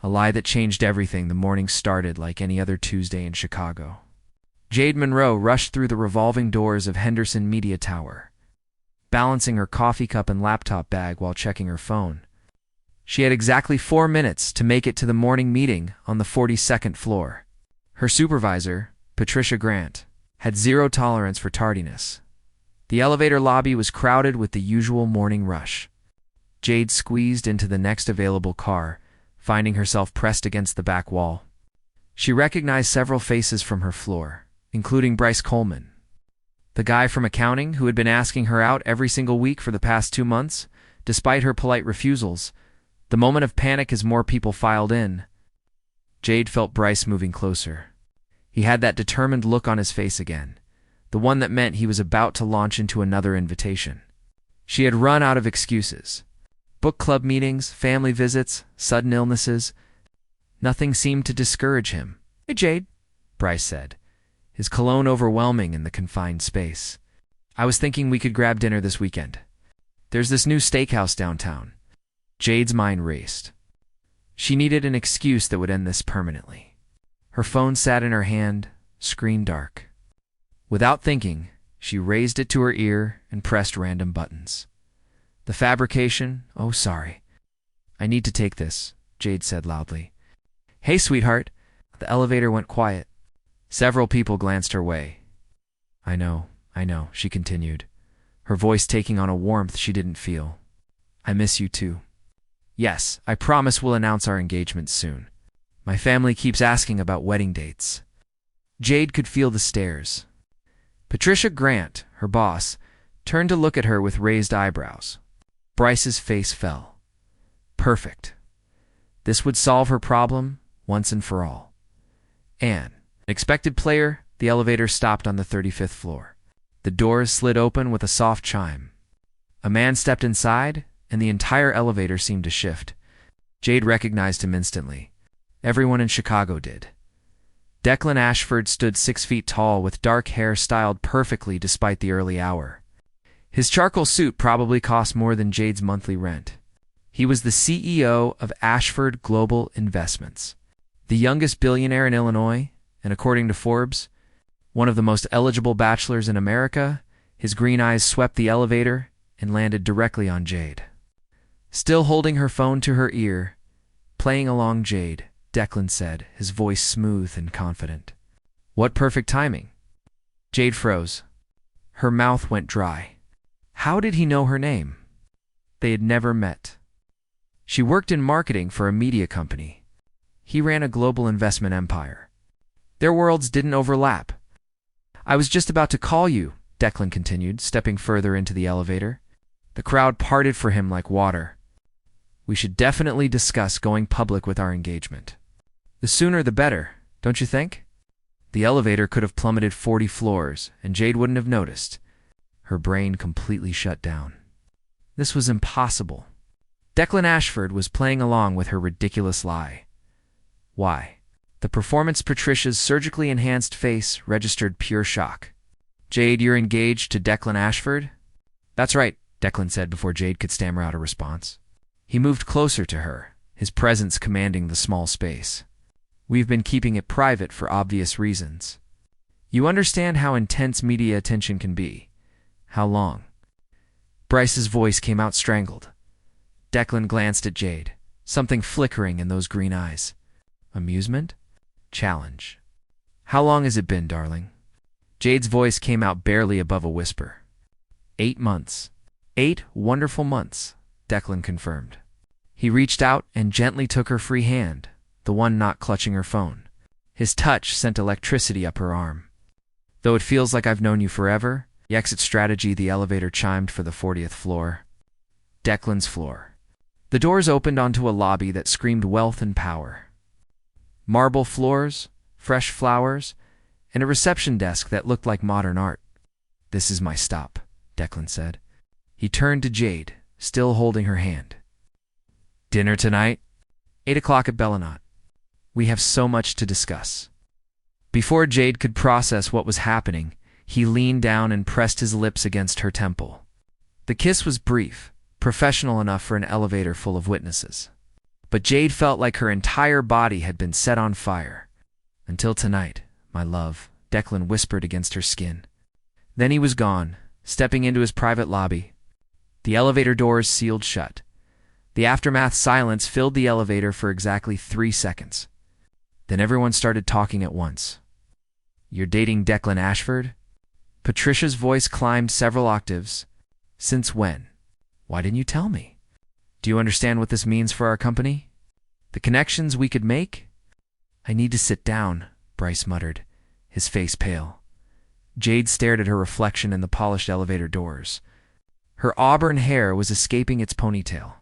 A lie that changed everything. The morning started like any other Tuesday in Chicago. Jade Monroe rushed through the revolving doors of Henderson Media Tower, balancing her coffee cup and laptop bag while checking her phone. She had exactly 4 minutes to make it to the morning meeting on the 42nd floor. Her supervisor, Patricia Grant, had zero tolerance for tardiness. The elevator lobby was crowded with the usual morning rush. Jade squeezed into the next available car, finding herself pressed against the back wall. She recognized several faces from her floor, including Bryce Coleman, the guy from accounting who had been asking her out every single week for the past 2 months, despite her polite refusals. The moment of panic as more people filed in. Jade felt Bryce moving closer. He had that determined look on his face again, the one that meant he was about to launch into another invitation. She had run out of excuses. Book club meetings, family visits, sudden illnesses. Nothing seemed to discourage him. "Hey, Jade," Bryce said, his cologne overwhelming in the confined space. "I was thinking we could grab dinner this weekend. There's this new steakhouse downtown." Jade's mind raced. She needed an excuse that would end this permanently. Her phone sat in her hand, screen dark. Without thinking, she raised it to her ear and pressed random buttons. The fabrication, "Oh, sorry. I need to take this," Jade said loudly. "Hey, sweetheart." The elevator went quiet. Several people glanced her way. I know, she continued, her voice taking on a warmth she didn't feel. "I miss you too. Yes, I promise we'll announce our engagement soon. My family keeps asking about wedding dates." Jade could feel the stares. Patricia Grant, her boss, turned to look at her with raised eyebrows. Bryce's face fell. Perfect. This would solve her problem once and for all. An expected player, the elevator stopped on the 35th floor. The doors slid open with a soft chime. A man stepped inside, and the entire elevator seemed to shift. Jade recognized him instantly. Everyone in Chicago did. Declan Ashford stood 6 feet tall with dark hair styled perfectly despite the early hour. His charcoal suit probably cost more than Jade's monthly rent. He was the CEO of Ashford Global Investments, the youngest billionaire in Illinois, and according to Forbes, one of the most eligible bachelors in America. His green eyes swept the elevator and landed directly on Jade. Still holding her phone to her ear, playing along Jade, Declan said, his voice smooth and confident. "What perfect timing." Jade froze. Her mouth went dry. How did he know her name? They had never met. She worked in marketing for a media company. He ran a global investment empire. Their worlds didn't overlap. "I was just about to call you," Declan continued, stepping further into the elevator. The crowd parted for him like water. "We should definitely discuss going public with our engagement. The sooner the better, don't you think?" The elevator could have plummeted 40 floors, and Jade wouldn't have noticed. Her brain completely shut down. This was impossible. Declan Ashford was playing along with her ridiculous lie. Why? The performance Patricia's surgically enhanced face registered pure shock. "Jade, you're engaged to Declan Ashford?" "That's right," Declan said before Jade could stammer out a response. He moved closer to her, his presence commanding the small space. "We've been keeping it private for obvious reasons. You understand how intense media attention can be. How long?" Bryce's voice came out strangled. Declan glanced at Jade, something flickering in those green eyes. Amusement? Challenge. "How long has it been, darling?" Jade's voice came out barely above a whisper. 8 months. 8 wonderful months, Declan confirmed. He reached out and gently took her free hand, the one not clutching her phone. His touch sent electricity up her arm. "Though it feels like I've known you forever," the exit strategy. The elevator chimed for the 40th floor. Declan's floor. The doors opened onto a lobby that screamed wealth and power. Marble floors, fresh flowers, and a reception desk that looked like modern art. "This is my stop," Declan said. He turned to Jade, still holding her hand. "Dinner tonight? 8 o'clock at Bellinot. We have so much to discuss." Before Jade could process what was happening, he leaned down and pressed his lips against her temple. The kiss was brief, professional enough for an elevator full of witnesses. But Jade felt like her entire body had been set on fire. "Until tonight, my love," Declan whispered against her skin. Then he was gone, stepping into his private lobby. The elevator doors sealed shut. The aftermath silence filled the elevator for exactly 3 seconds. Then everyone started talking at once. "You're dating Declan Ashford?" Patricia's voice climbed several octaves. "Since when? Why didn't you tell me? Do you understand what this means for our company? The connections we could make?" "I need to sit down," Bryce muttered, his face pale. Jade stared at her reflection in the polished elevator doors. Her auburn hair was escaping its ponytail.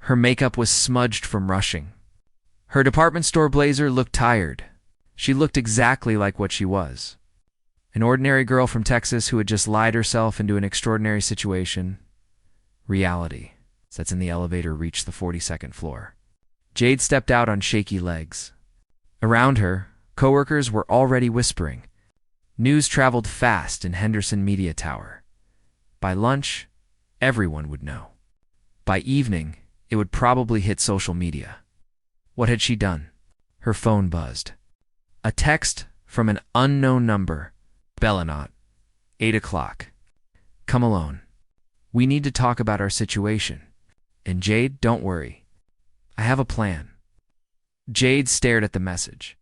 Her makeup was smudged from rushing. Her department store blazer looked tired. She looked exactly like what she was. An ordinary girl from Texas who had just lied herself into an extraordinary situation. Reality, as in the elevator reached the 42nd floor. Jade stepped out on shaky legs. Around her, coworkers were already whispering. News traveled fast in Henderson Media Tower. By lunch, everyone would know. By evening, it would probably hit social media. What had she done? Her phone buzzed. A text from an unknown number. "Bellinot, 8 o'clock. Come alone. We need to talk about our situation. And Jade, don't worry. I have a plan." Jade stared at the message.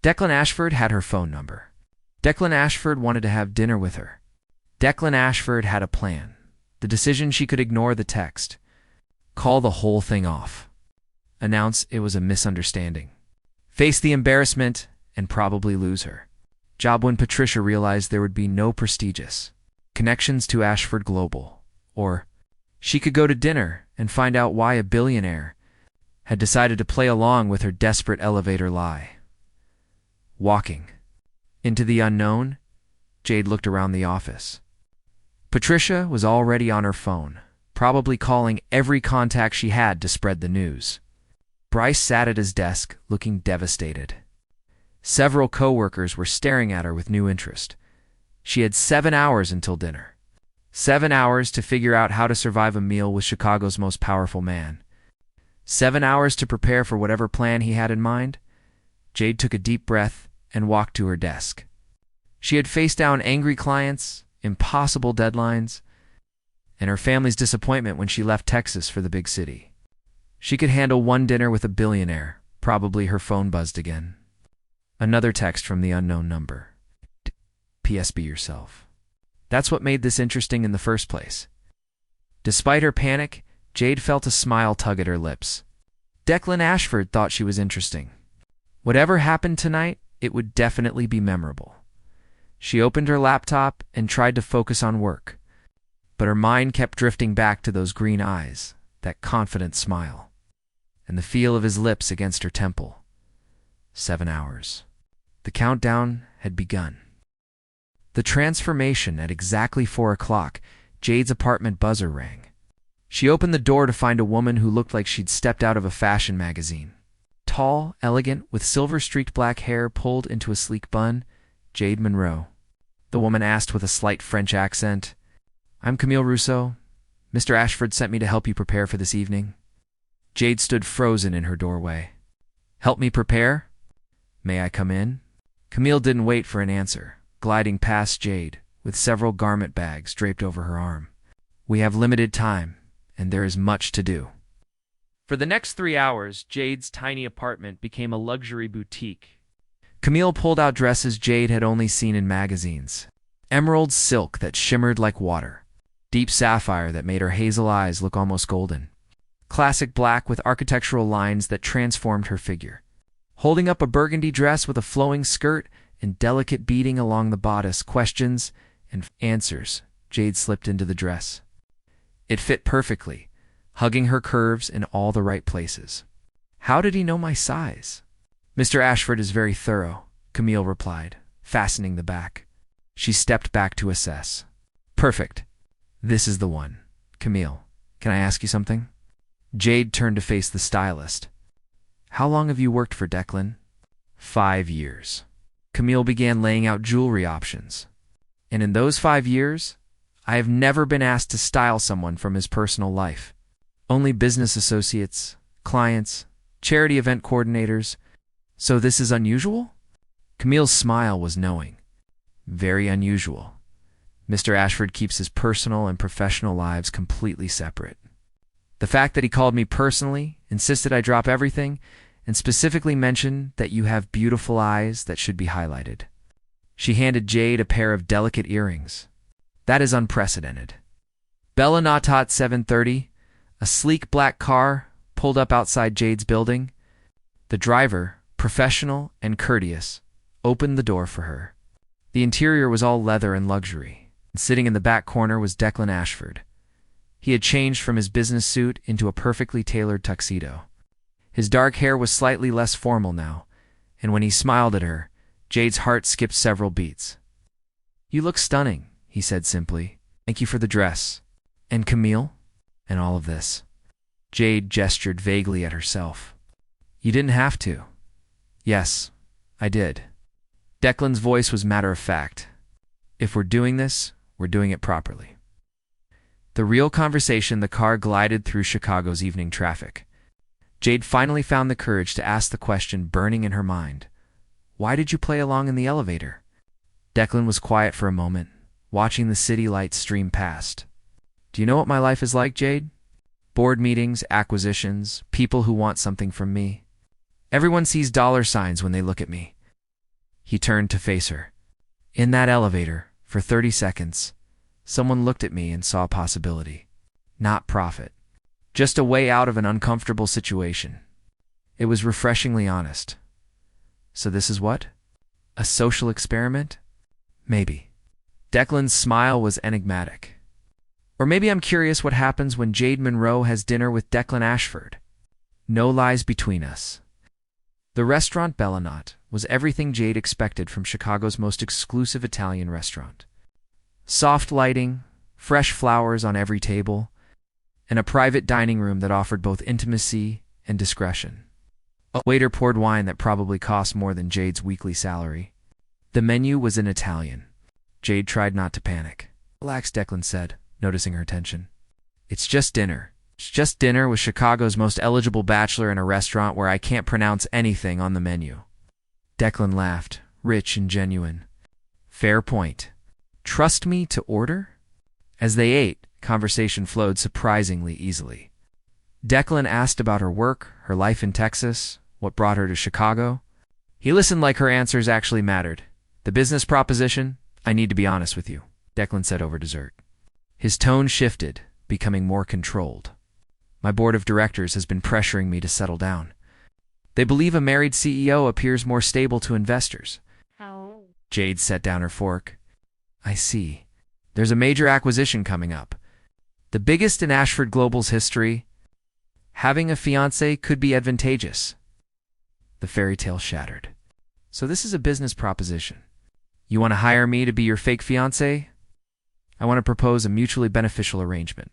Declan Ashford had her phone number. Declan Ashford wanted to have dinner with her. Declan Ashford had a plan. The decision she could ignore the text. Call the whole thing off. Announce it was a misunderstanding. Face the embarrassment and probably lose her. Job when Patricia realized there would be no prestigious connections to Ashford Global. Or she could go to dinner and find out why a billionaire had decided to play along with her desperate elevator lie. Walking into the unknown, Jade looked around the office. Patricia was already on her phone, probably calling every contact she had to spread the news. Bryce sat at his desk, looking devastated. Several coworkers were staring at her with new interest. She had 7 hours until dinner. 7 hours to figure out how to survive a meal with Chicago's most powerful man. 7 hours to prepare for whatever plan he had in mind. Jade took a deep breath and walked to her desk. She had faced down angry clients, impossible deadlines, and her family's disappointment when she left Texas for the big city. She could handle one dinner with a billionaire. Probably her phone buzzed again. Another text from the unknown number. "PS be yourself." That's what made this interesting in the first place. Despite her panic, Jade felt a smile tug at her lips. Declan Ashford thought she was interesting. Whatever happened tonight, it would definitely be memorable. She opened her laptop and tried to focus on work, but her mind kept drifting back to those green eyes, that confident smile, and the feel of his lips against her temple. 7 hours. The countdown had begun. The transformation at exactly 4 o'clock, Jade's apartment buzzer rang. She opened the door to find a woman who looked like she'd stepped out of a fashion magazine. Tall, elegant, with silver-streaked black hair pulled into a sleek bun, Jade Monroe. The woman asked with a slight French accent, "I'm Camille Rousseau. Mr. Ashford sent me to help you prepare for this evening." Jade stood frozen in her doorway. "Help me prepare? May I come in?" Camille didn't wait for an answer, gliding past Jade, with several garment bags draped over her arm. "We have limited time, and there is much to do." For the next 3 hours, Jade's tiny apartment became a luxury boutique. Camille pulled out dresses Jade had only seen in magazines. Emerald silk that shimmered like water. Deep sapphire that made her hazel eyes look almost golden. Classic black with architectural lines that transformed her figure. Holding up a burgundy dress with a flowing skirt and delicate beading along the bodice, questions and answers, Jade slipped into the dress. It fit perfectly, hugging her curves in all the right places. "How did he know my size?" "Mr. Ashford is very thorough," Camille replied, fastening the back. She stepped back to assess. "Perfect. This is the one. Camille, can I ask you something?" Jade turned to face the stylist. "How long have you worked for Declan?" 5 years. Camille began laying out jewelry options. "And in those 5 years, I have never been asked to style someone from his personal life. Only business associates, clients, charity event coordinators. So this is unusual? Camille's smile was knowing. Very unusual. Mr. Ashford keeps his personal and professional lives completely separate. The fact that he called me personally, insisted I drop everything, and specifically mentioned that you have beautiful eyes that should be highlighted. She handed Jade a pair of delicate earrings. That is unprecedented. Bella Natat 7:30, a sleek black car pulled up outside Jade's building. The driver, professional and courteous, opened the door for her. The interior was all leather and luxury, and sitting in the back corner was Declan Ashford. He had changed from his business suit into a perfectly tailored tuxedo. His dark hair was slightly less formal now, and when he smiled at her, Jade's heart skipped several beats. "You look stunning," he said simply. "Thank you for the dress. And Camille? And all of this." Jade gestured vaguely at herself. "You didn't have to." "Yes, I did." Declan's voice was matter-of-fact. "If we're doing this, we're doing it properly." The real conversation, the car glided through Chicago's evening traffic. Jade finally found the courage to ask the question burning in her mind. "Why did you play along in the elevator?" Declan was quiet for a moment, watching the city lights stream past. "Do you know what my life is like, Jade? Board meetings, acquisitions, people who want something from me. Everyone sees dollar signs when they look at me." He turned to face her. "In that elevator, for 30 seconds, someone looked at me and saw a possibility. Not profit. Just a way out of an uncomfortable situation. It was refreshingly honest. So this is what? A social experiment? Maybe." Declan's smile was enigmatic. "Or maybe I'm curious what happens when Jade Monroe has dinner with Declan Ashford. No lies between us." The restaurant Bellinot was everything Jade expected from Chicago's most exclusive Italian restaurant. Soft lighting, fresh flowers on every table, and a private dining room that offered both intimacy and discretion. A waiter poured wine that probably cost more than Jade's weekly salary. The menu was in Italian. Jade tried not to panic. "Relax," Declan said, noticing her tension. "It's just dinner. It's just dinner with Chicago's most eligible bachelor in a restaurant where I can't pronounce anything on the menu." Declan laughed, rich and genuine. "Fair point. Trust me to order?" As they ate, conversation flowed surprisingly easily. Declan asked about her work, her life in Texas, what brought her to Chicago. He listened like her answers actually mattered. "The business proposition? I need to be honest with you," Declan said over dessert. His tone shifted, becoming more controlled. "My board of directors has been pressuring me to settle down. They believe a married CEO appears more stable to investors." How? Jade set down her fork. "I see. There's a major acquisition coming up. The biggest in Ashford Global's history. Having a fiancé could be advantageous." The fairy tale shattered. "So this is a business proposition. You want to hire me to be your fake fiancé? I want to propose a mutually beneficial arrangement."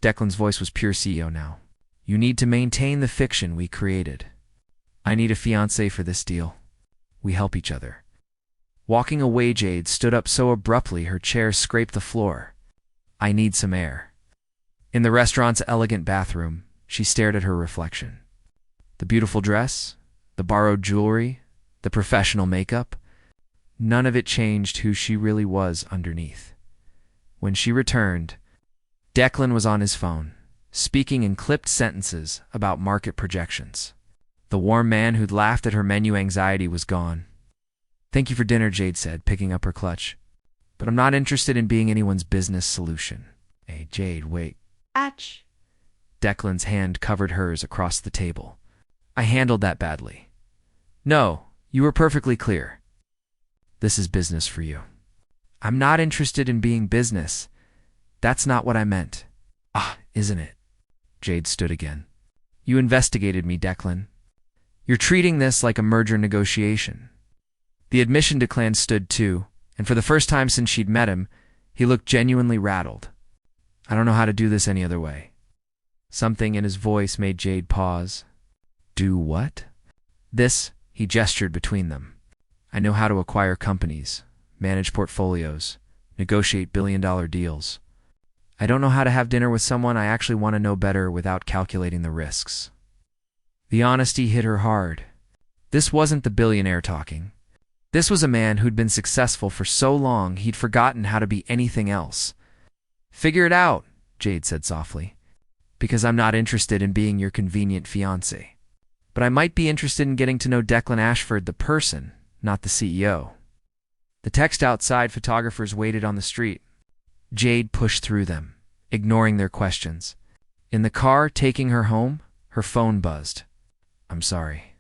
Declan's voice was pure CEO now. "You need to maintain the fiction we created. I need a fiancé for this deal. We help each other." Walking away, Jade stood up so abruptly her chair scraped the floor. "I need some air." In the restaurant's elegant bathroom, she stared at her reflection. The beautiful dress, the borrowed jewelry, the professional makeup, none of it changed who she really was underneath. When she returned, Declan was on his phone, speaking in clipped sentences about market projections. The warm man who'd laughed at her menu anxiety was gone. "Thank you for dinner," Jade said, picking up her clutch. "But I'm not interested in being anyone's business solution." "Hey, Jade, wait." Atch. Declan's hand covered hers across the table. "I handled that badly." "No, you were perfectly clear. This is business for you." "I'm not interested in being business. That's not what I meant." "Ah, isn't it?" Jade stood again. "You investigated me, Declan. You're treating this like a merger negotiation." The admission Declan stood too, and for the first time since she'd met him, he looked genuinely rattled. "I don't know how to do this any other way." Something in his voice made Jade pause. "Do what?" "This," he gestured between them. "I know how to acquire companies, manage portfolios, negotiate billion-dollar deals. I don't know how to have dinner with someone I actually want to know better without calculating the risks." The honesty hit her hard. This wasn't the billionaire talking. This was a man who'd been successful for so long he'd forgotten how to be anything else. "Figure it out," Jade said softly, "because I'm not interested in being your convenient fiancé. But I might be interested in getting to know Declan Ashford the person, not the CEO." The text outside photographers waited on the street. Jade pushed through them, ignoring their questions. In the car taking her home, her phone buzzed. "I'm sorry.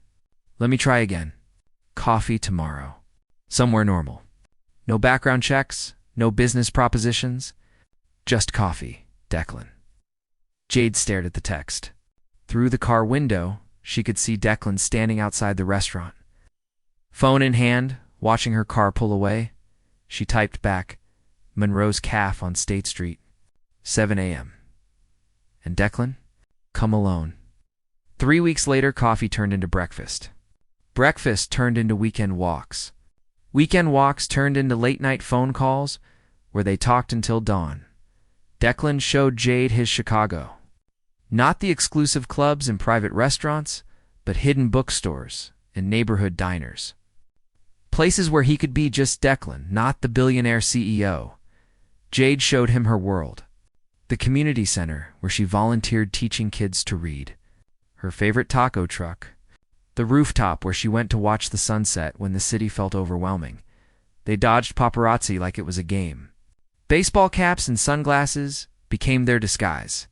Let me try again. Coffee tomorrow. Somewhere normal. No background checks, no business propositions. Just coffee, Declan." Jade stared at the text. Through the car window, she could see Declan standing outside the restaurant. Phone in hand, watching her car pull away, she typed back, "Monroe's Cafe on State Street, 7 a.m. And Declan, come alone." 3 weeks later, coffee turned into breakfast. Breakfast turned into weekend walks. Weekend walks turned into late-night phone calls where they talked until dawn. Declan showed Jade his Chicago. Not the exclusive clubs and private restaurants, but hidden bookstores and neighborhood diners. Places where he could be just Declan, not the billionaire CEO. Jade showed him her world. The community center where she volunteered teaching kids to read. Her favorite taco truck. The rooftop where she went to watch the sunset when the city felt overwhelming. They dodged paparazzi like it was a game. Baseball caps and sunglasses became their disguise.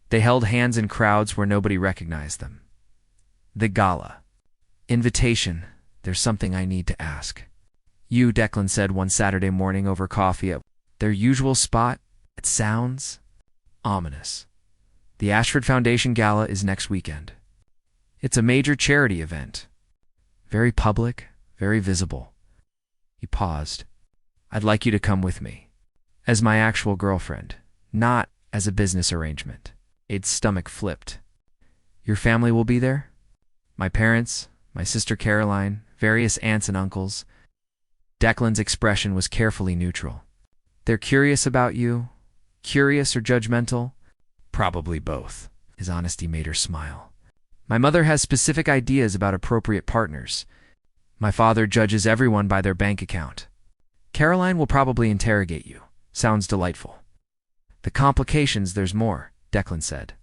They held hands in crowds where nobody recognized them. The gala. Invitation. "There's something I need to ask." "You," Declan said one Saturday morning over coffee at their usual spot. "It sounds ominous. The Ashford Foundation Gala is next weekend. It's a major charity event. Very public, very visible." He paused. "I'd like you to come with me. As my actual girlfriend, not as a business arrangement." Jade's stomach flipped. "Your family will be there?" "My parents, my sister Caroline, various aunts and uncles." Declan's expression was carefully neutral. "They're curious about you? Curious or judgmental?" "Probably both." His honesty made her smile. "My mother has specific ideas about appropriate partners. My father judges everyone by their bank account. Caroline will probably interrogate you. Sounds delightful." "The complications, there's more," Declan said.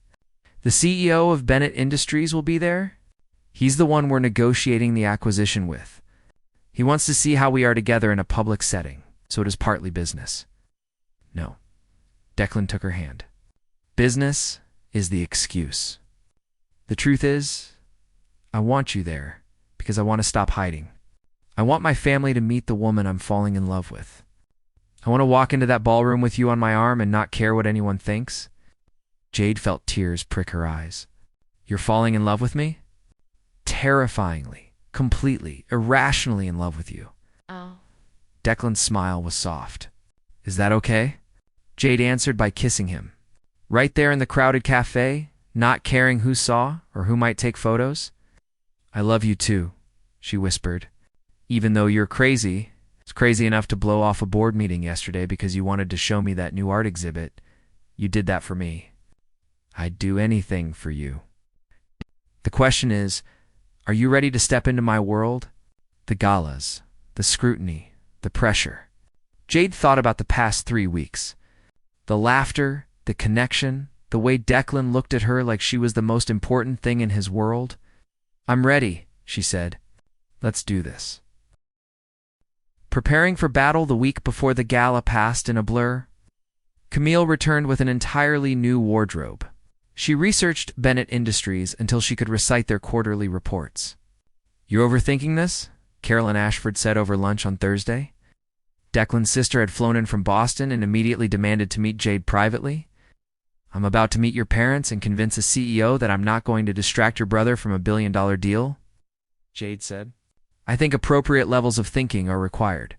"The CEO of Bennett Industries will be there. He's the one we're negotiating the acquisition with. He wants to see how we are together in a public setting, so it is partly business." "No." Declan took her hand. "Business is the excuse. The truth is, I want you there because I want to stop hiding. I want my family to meet the woman I'm falling in love with. I want to walk into that ballroom with you on my arm and not care what anyone thinks." Jade felt tears prick her eyes. "You're falling in love with me?" "Terrifyingly, completely, irrationally in love with you." Oh. Declan's smile was soft. "Is that okay?" Jade answered by kissing him. Right there in the crowded cafe, not caring who saw or who might take photos. "I love you too," she whispered. "Even though you're crazy, it's crazy enough to blow off a board meeting yesterday because you wanted to show me that new art exhibit. You did that for me. I'd do anything for you. The question is, are you ready to step into my world? The galas, the scrutiny, the pressure." Jade thought about the past 3 weeks. The laughter, the connection, the way Declan looked at her like she was the most important thing in his world. "I'm ready," she said. "Let's do this." Preparing for battle the week before the gala passed in a blur, Camille returned with an entirely new wardrobe. She researched Bennett Industries until she could recite their quarterly reports. "You're overthinking this?" Carolyn Ashford said over lunch on Thursday. Declan's sister had flown in from Boston and immediately demanded to meet Jade privately. "I'm about to meet your parents and convince a CEO that I'm not going to distract your brother from a billion-dollar deal," Jade said. "I think appropriate levels of thinking are required."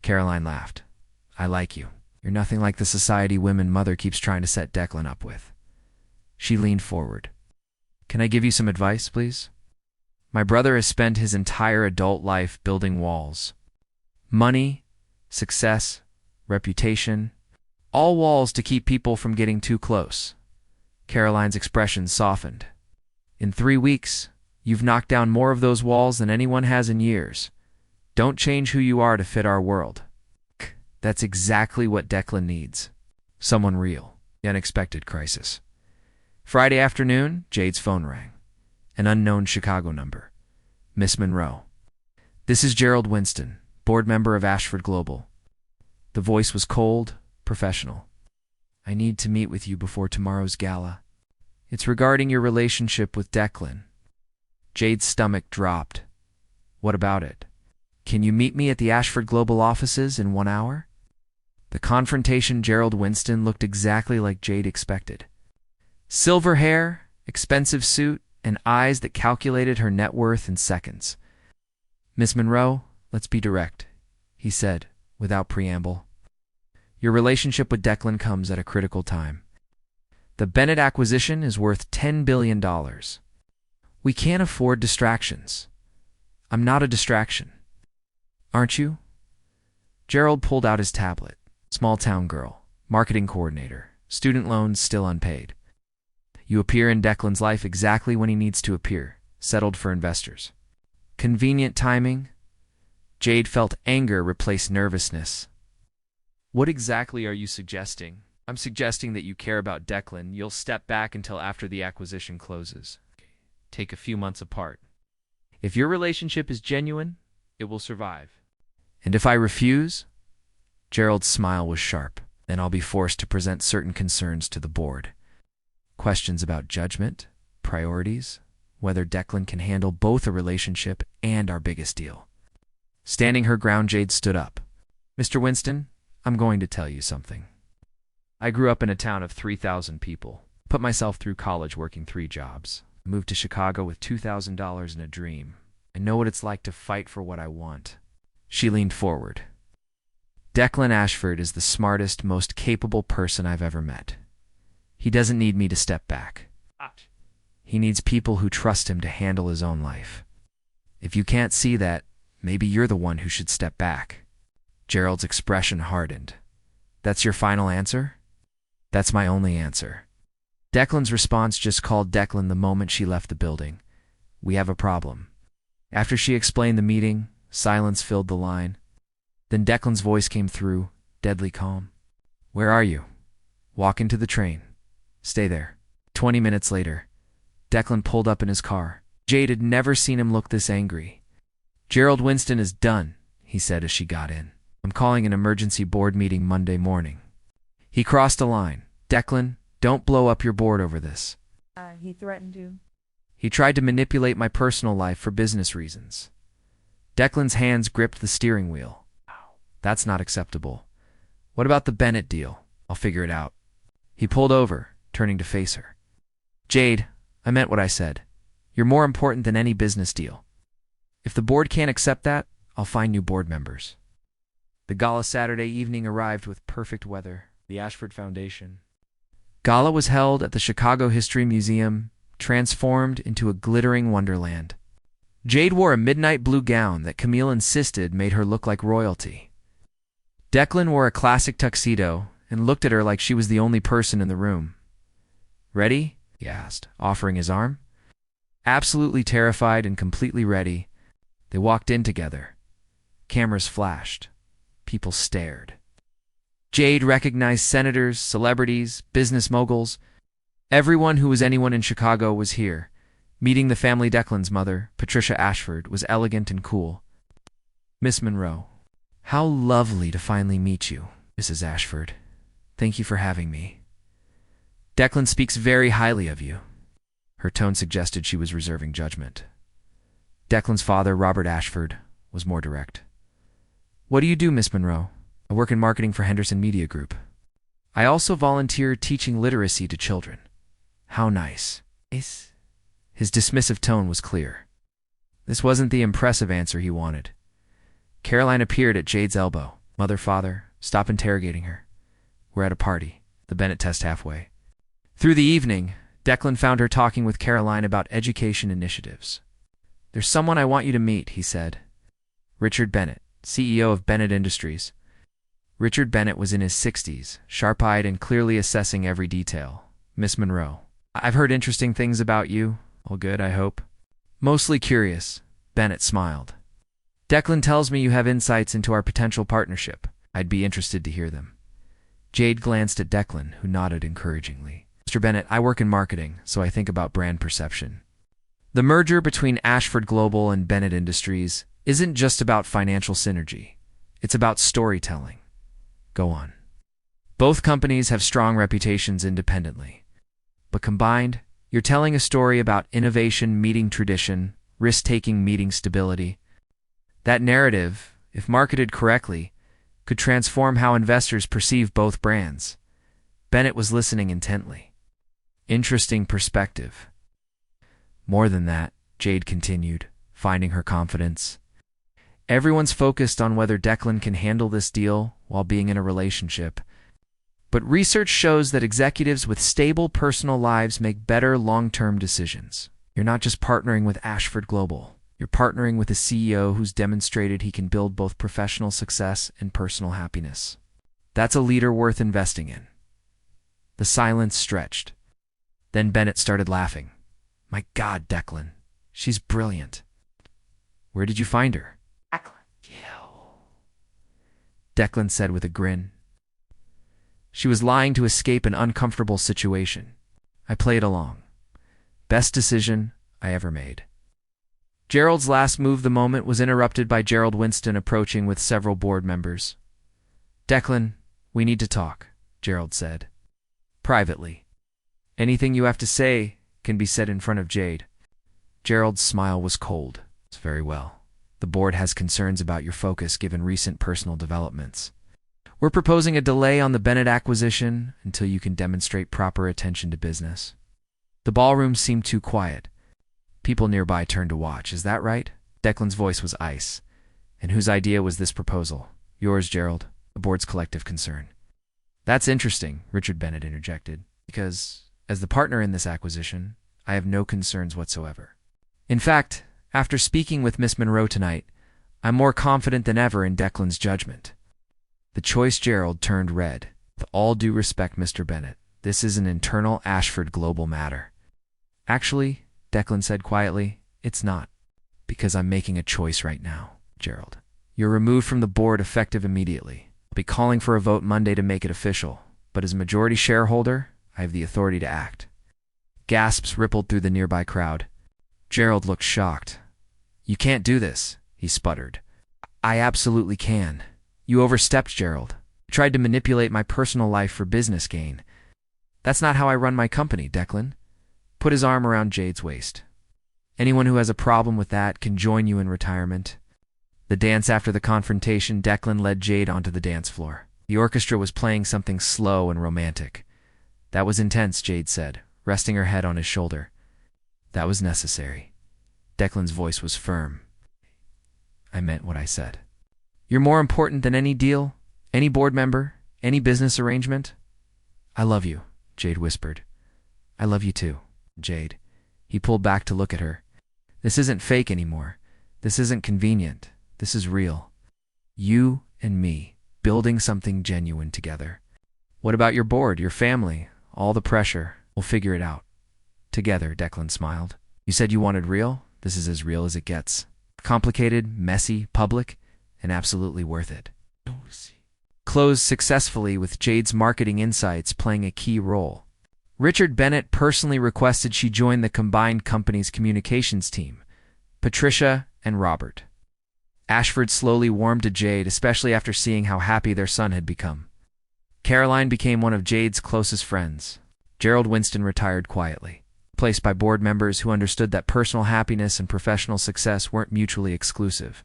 Caroline laughed. "I like you. You're nothing like the society women mother keeps trying to set Declan up with." She leaned forward. "Can I give you some advice, please? My brother has spent his entire adult life building walls. Money, success, reputation, all walls to keep people from getting too close." Caroline's expression softened. In 3 weeks, you've knocked down more of those walls than anyone has in years. Don't change who you are to fit our world. That's exactly what Declan needs. Someone real. The unexpected crisis. Friday afternoon, Jade's phone rang. An unknown Chicago number. Miss Monroe. This is Gerald Winston, board member of Ashford Global. The voice was cold, professional. I need to meet with you before tomorrow's gala. It's regarding your relationship with Declan. Jade's stomach dropped. What about it? Can you meet me at the Ashford Global offices in 1 hour? The confrontation Gerald Winston looked exactly like Jade expected. Silver hair, expensive suit, and eyes that calculated her net worth in seconds. Miss Monroe, let's be direct, he said, without preamble. Your relationship with Declan comes at a critical time. The Bennett acquisition is worth $10 billion. We can't afford distractions. I'm not a distraction. Aren't you? Gerald pulled out his tablet. Small town girl, marketing coordinator, student loans still unpaid. You appear in Declan's life exactly when he needs to appear, settled for investors. Convenient timing? Jade felt anger replace nervousness. What exactly are you suggesting? I'm suggesting that you care about Declan. You'll step back until after the acquisition closes. Take a few months apart. If your relationship is genuine, it will survive. And if I refuse? Gerald's smile was sharp. Then I'll be forced to present certain concerns to the board. Questions about judgment, priorities, whether Declan can handle both a relationship and our biggest deal. Standing her ground, Jade stood up. Mr. Winston, I'm going to tell you something. I grew up in a town of 3,000 people. Put myself through college working 3 jobs. Moved to Chicago with $2,000 and a dream. I know what it's like to fight for what I want. She leaned forward. Declan Ashford is the smartest, most capable person I've ever met. He doesn't need me to step back. He needs people who trust him to handle his own life. If you can't see that, maybe you're the one who should step back. Gerald's expression hardened. That's your final answer? That's my only answer. Declan's response just called Declan the moment she left the building. We have a problem. After she explained the meeting, silence filled the line. Then Declan's voice came through, deadly calm. Where are you? Walk into the train. Stay there. 20 minutes later, Declan pulled up in his car. Jade had never seen him look this angry. Gerald Winston is done, he said as she got in. I'm calling an emergency board meeting Monday morning. He crossed a line. Declan, don't blow up your board over this. He threatened to. He tried to manipulate my personal life for business reasons. Declan's hands gripped the steering wheel. That's not acceptable. What about the Bennett deal? I'll figure it out. He pulled over, turning to face her. Jade, I meant what I said. You're more important than any business deal. If the board can't accept that, I'll find new board members. The gala Saturday evening arrived with perfect weather. The Ashford Foundation. Gala was held at the Chicago History Museum, transformed into a glittering wonderland. Jade wore a midnight blue gown that Camille insisted made her look like royalty. Declan wore a classic tuxedo and looked at her like she was the only person in the room. Ready? He asked, offering his arm. Absolutely terrified and completely ready, they walked in together. Cameras flashed. People stared. Jade recognized senators, celebrities, business moguls. Everyone who was anyone in Chicago was here. Meeting the family. Declan's mother, Patricia Ashford, was elegant and cool. Miss Monroe. How lovely to finally meet you, Mrs. Ashford. Thank you for having me. Declan speaks very highly of you. Her tone suggested she was reserving judgment. Declan's father, Robert Ashford, was more direct. What do you do, Miss Monroe? I work in marketing for Henderson Media Group. I also volunteer teaching literacy to children. How nice. His dismissive tone was clear. This wasn't the impressive answer he wanted. Caroline appeared at Jade's elbow. Mother, father, stop interrogating her. We're at a party. The Bennett test halfway. Through the evening, Declan found her talking with Caroline about education initiatives. There's someone I want you to meet, he said. Richard Bennett, CEO of Bennett Industries. Richard Bennett was in his 60s, sharp-eyed and clearly assessing every detail. Miss Monroe, I've heard interesting things about you. All good, I hope. Mostly curious, Bennett smiled. Declan tells me you have insights into our potential partnership. I'd be interested to hear them. Jade glanced at Declan, who nodded encouragingly. Mr. Bennett, I work in marketing, so I think about brand perception. The merger between Ashford Global and Bennett Industries isn't just about financial synergy. It's about storytelling. Go on. Both companies have strong reputations independently. But combined, you're telling a story about innovation meeting tradition, risk-taking meeting stability. That narrative, if marketed correctly, could transform how investors perceive both brands. Bennett was listening intently. Interesting perspective. More than that, Jade continued, finding her confidence. Everyone's focused on whether Declan can handle this deal while being in a relationship. But research shows that executives with stable personal lives make better long-term decisions. You're not just partnering with Ashford Global. You're partnering with a CEO who's demonstrated he can build both professional success and personal happiness. That's a leader worth investing in. The silence stretched. Then Bennett started laughing. My God, Declan. She's brilliant. Where did you find her? Declan said with a grin. She was lying to escape an uncomfortable situation. I played along. Best decision I ever made. Gerald's last move the moment was interrupted by Gerald Winston approaching with several board members. Declan, we need to talk, Gerald said. Privately. Anything you have to say can be said in front of Jade. Gerald's smile was cold. It's very well. The board has concerns about your focus given recent personal developments. We're proposing a delay on the Bennett acquisition until you can demonstrate proper attention to business. The ballroom seemed too quiet. People nearby turned to watch. Is that right? Declan's voice was ice. And whose idea was this proposal? Yours, Gerald. The board's collective concern. That's interesting, Richard Bennett interjected, because, as the partner in this acquisition, I have no concerns whatsoever. In fact, after speaking with Miss Monroe tonight, I'm more confident than ever in Declan's judgment. The choice Gerald turned red. With all due respect, Mr. Bennett, this is an internal Ashford Global matter. Actually, Declan said quietly, it's not. Because I'm making a choice right now, Gerald. You're removed from the board effective immediately. I'll be calling for a vote Monday to make it official, but as majority shareholder, I have the authority to act. Gasps rippled through the nearby crowd. Gerald looked shocked. You can't do this, he sputtered. I absolutely can. You overstepped, Gerald. You tried to manipulate my personal life for business gain. That's not how I run my company, Declan. Put his arm around Jade's waist. Anyone who has a problem with that can join you in retirement. The dance after the confrontation, Declan led Jade onto the dance floor. The orchestra was playing something slow and romantic. That was intense, Jade said, resting her head on his shoulder. That was necessary. Declan's voice was firm. I meant what I said. You're more important than any deal, any board member, any business arrangement. I love you, Jade whispered. I love you too, Jade. He pulled back to look at her. This isn't fake anymore. This isn't convenient. This is real. You and me, building something genuine together. What about your board, your family, all the pressure? We'll figure it out. Together, Declan smiled. You said you wanted real? This is as real as it gets. Complicated, messy, public, and absolutely worth it. Closed successfully with Jade's marketing insights playing a key role. Richard Bennett personally requested she join the combined company's communications team, Patricia and Robert. Ashford slowly warmed to Jade, especially after seeing how happy their son had become. Caroline became one of Jade's closest friends. Gerald Winston retired quietly, replaced by board members who understood that personal happiness and professional success weren't mutually exclusive.